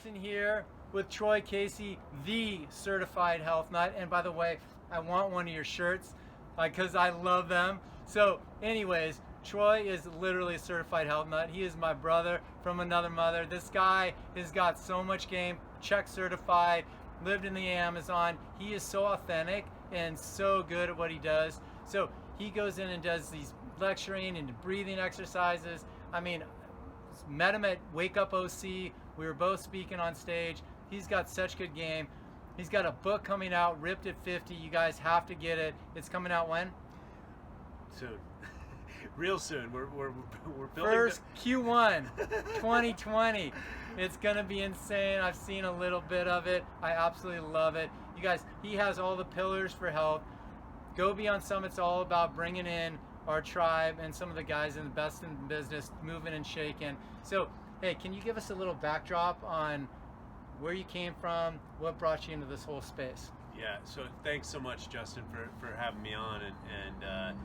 Justin here with Troy Casey, the certified health nut. And by the way, I want one of your shirts because I love them. So anyways, Troy is literally a certified health nut. He is my brother from another mother. This guy has got so much game, check certified, lived in the Amazon. He is so authentic and so good at what he does. So he goes in and does these lecturing and breathing exercises. I mean, met him at Wake Up OC. We were both speaking on stage. He's got such good game. He's got a book coming out, Ripped at 50. You guys have to get it. It's coming out when? Soon. Real soon. We're building first Q1 2020. It's gonna be insane. I've seen a little bit of it. I absolutely love it. You guys, he has all the pillars for health. Go Beyond Summit's all about bringing in our tribe and some of the guys in the best in business, moving and shaking. So, hey, can you give us a little backdrop on where you came from, what brought you into this whole space? Yeah, so thanks so much, Justin, for having me on, and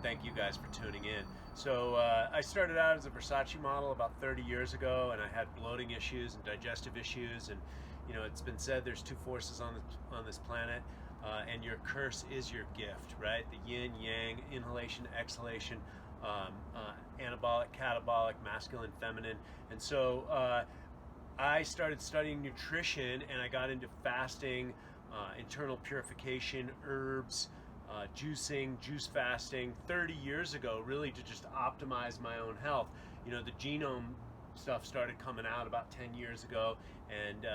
thank you guys for tuning in. So I started out as a Versace model about 30 years ago, and I had bloating issues and digestive issues, and you know, it's been said there's two forces on this planet, and your curse is your gift, right? The yin, yang, inhalation, exhalation, anabolic, catabolic, masculine, feminine. And so I started studying nutrition, and I got into fasting, internal purification, herbs, juicing, juice fasting 30 years ago, really to just optimize my own health. You know, the genome stuff started coming out about 10 years ago, and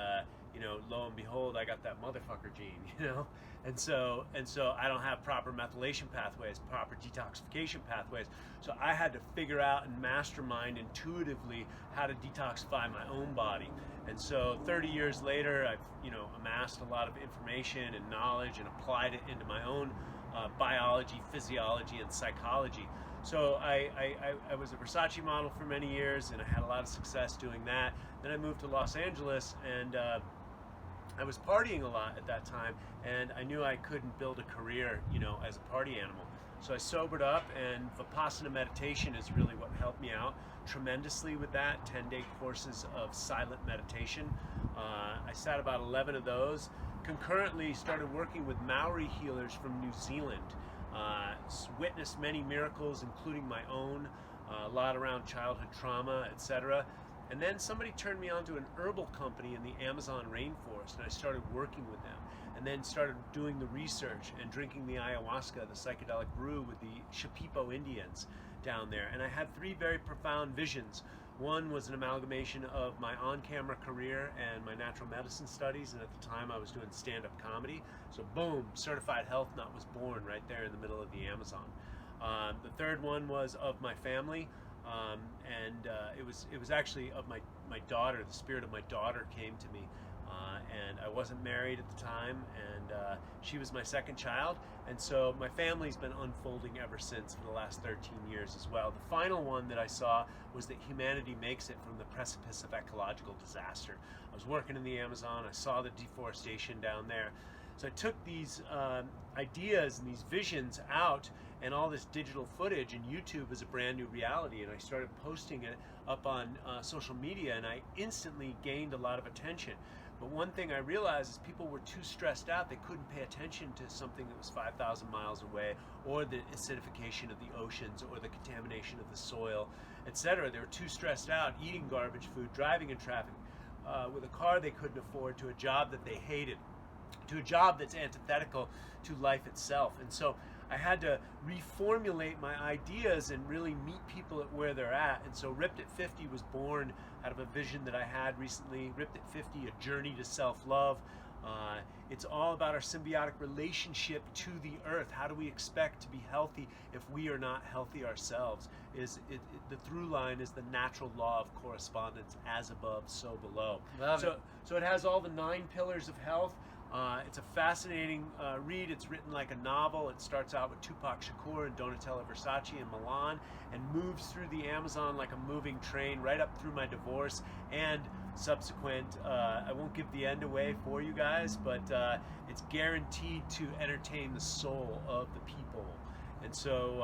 you know, lo and behold, I got that motherfucker gene, you know, and so I don't have proper methylation pathways, proper detoxification pathways, so I had to figure out and mastermind intuitively how to detoxify my own body. And so 30 years later, I've, you know, amassed a lot of information and knowledge and applied it into my own biology, physiology, and psychology. So I was a Versace model for many years, and I had a lot of success doing that. Then I moved to Los Angeles, and I was partying a lot at that time, and I knew I couldn't build a career, you know, as a party animal. So I sobered up, and Vipassana meditation is really what helped me out tremendously with that. 10-day courses of silent meditation. I sat about 11 of those. Concurrently started working with Maori healers from New Zealand. Witnessed many miracles, including my own, a lot around childhood trauma, etc. And then somebody turned me on to an herbal company in the Amazon rainforest, and I started working with them, and then started doing the research and drinking the ayahuasca, the psychedelic brew, with the Shipibo Indians down there. And I had three very profound visions. One was an amalgamation of my on-camera career and my natural medicine studies, and at the time I was doing stand-up comedy. So boom, certified health nut was born right there in the middle of the Amazon. The third one was of my family, and it was actually of my daughter. The spirit of my daughter came to me, and I wasn't married at the time, and she was my second child, and so my family's been unfolding ever since for the last 13 years as well. The final one that I saw was that humanity makes it from the precipice of ecological disaster. I was working in the Amazon, I saw the deforestation down there, so I took these ideas and these visions out, and all this digital footage, and YouTube is a brand new reality, and I started posting it up on social media, and I instantly gained a lot of attention. But one thing I realized is people were too stressed out. They couldn't pay attention to something that was 5,000 miles away, or the acidification of the oceans, or the contamination of the soil, etc. They were too stressed out, eating garbage food, driving in traffic, with a car they couldn't afford, to a job that they hated, to a job that's antithetical to life itself. And so I had to reformulate my ideas and really meet people at where they're at. And so Ripped at 50 was born out of a vision that I had recently. Ripped at 50, a journey to self-love. It's all about our symbiotic relationship to the earth. How do we expect to be healthy if we are not healthy ourselves? The through line is the natural law of correspondence, as above, so below. So it has all the 9 pillars of health. It's a fascinating read. It's written like a novel. It starts out with Tupac Shakur and Donatella Versace in Milan, and moves through the Amazon like a moving train, right up through my divorce and subsequent. I won't give the end away for you guys, but it's guaranteed to entertain the soul of the people. And so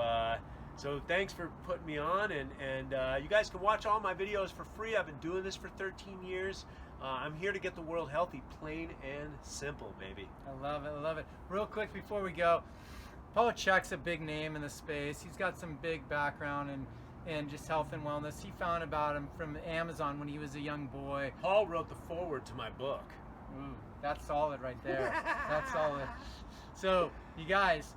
so thanks for putting me on, and you guys can watch all my videos for free. I've been doing this for 13 years. I'm here to get the world healthy, plain and simple, baby. I love it. I love it. Real quick before we go, Paul Chek's a big name in the space. He's got some big background in just health and wellness. He found about him from Amazon when he was a young boy. Paul wrote the foreword to my book. Ooh, that's solid right there. That's solid. So, you guys,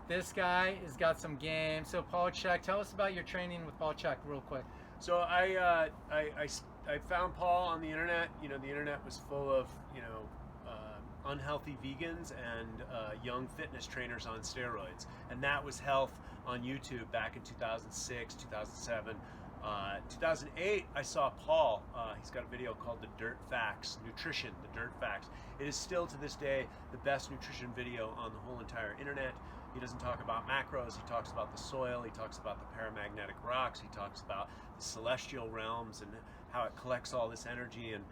this guy has got some game. So, Paul Chek, tell us about your training with Paul Chek real quick. So I found Paul on the internet. You know, the internet was full of, unhealthy vegans and young fitness trainers on steroids. And that was health on YouTube back in 2006, 2007. 2008, I saw Paul. He's got a video called The Dirt Facts, Nutrition, The Dirt Facts. It is still to this day the best nutrition video on the whole entire internet. He doesn't talk about macros, he talks about the soil, he talks about the paramagnetic rocks, he talks about the celestial realms and how it collects all this energy, and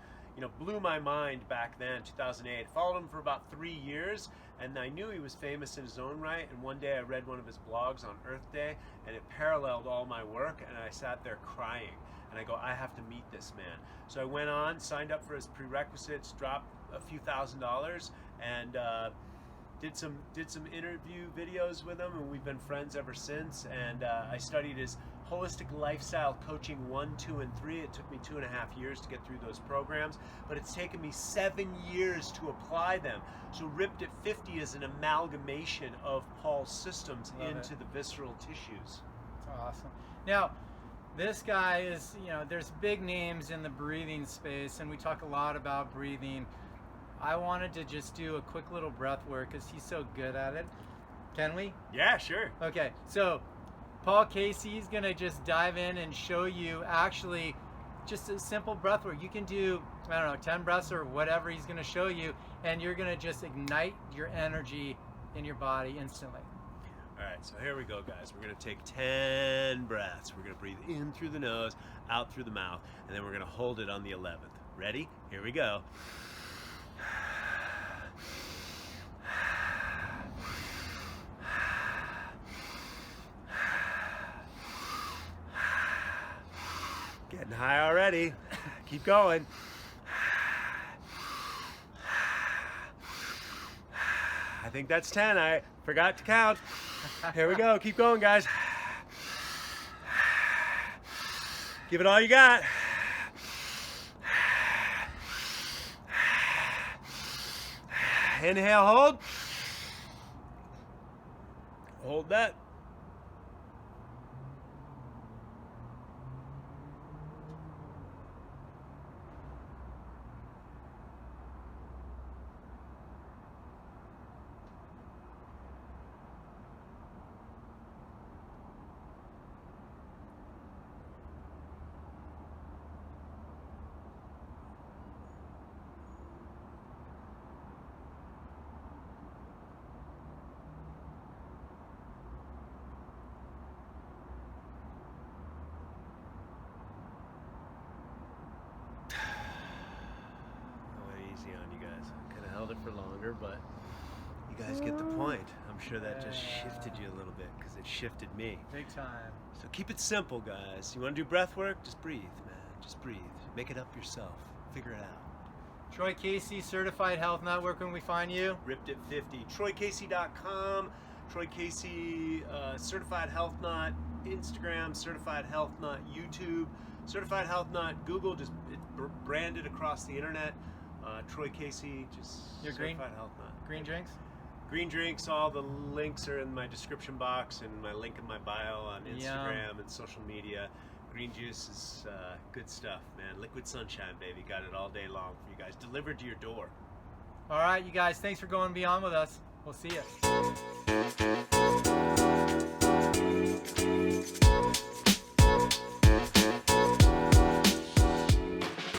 blew my mind back then, 2008. Followed him for about 3 years, and I knew he was famous in his own right, and one day I read one of his blogs on Earth Day, and it paralleled all my work, and I sat there crying, and I go, I have to meet this man. So I went on, signed up for his prerequisites, dropped a few $1,000s, and did some interview videos with him, and we've been friends ever since. And I studied his holistic lifestyle coaching 1, 2, and 3. It took me 2.5 years to get through those programs, but it's taken me 7 years to apply them. So Ripped at 50 is an amalgamation of Paul's systems into the visceral tissues. That's awesome. Now, this guy is, there's big names in the breathing space, and we talk a lot about breathing. I wanted to just do a quick little breath work because he's so good at it. Can we? Yeah, sure. Okay, so Paul Casey's going to just dive in and show you actually just a simple breath work. You can do, 10 breaths or whatever he's going to show you, and you're going to just ignite your energy in your body instantly. All right, so here we go, guys. We're going to take 10 breaths. We're going to breathe in through the nose, out through the mouth, and then we're going to hold it on the 11th. Ready? Here we go. Getting high already. Keep going. I think that's 10. I forgot to count. Here we go. Keep going, guys. Give it all you got. Inhale, hold. Hold that. Held it for longer, but you guys get the point. I'm sure that just shifted you a little bit because it shifted me. Big time. So keep it simple, guys. You want to do breath work? Just breathe, man. Just breathe. Make it up yourself. Figure it out. Troy Casey, Certified Health Nut. Where can we find you? Ripped at 50. TroyCasey.com. Troy Casey, Certified Health Nut. Instagram, Certified Health Nut. YouTube, Certified Health Nut. Google, just branded across the internet. Troy Casey, just your Certified Health Nut. Green drinks? Green drinks, all the links are in my description box and my link in my bio on Instagram and social media. Green juice is good stuff, man. Liquid sunshine, baby. Got it all day long for you guys. Delivered to your door. All right, you guys, thanks for going beyond with us. We'll see you.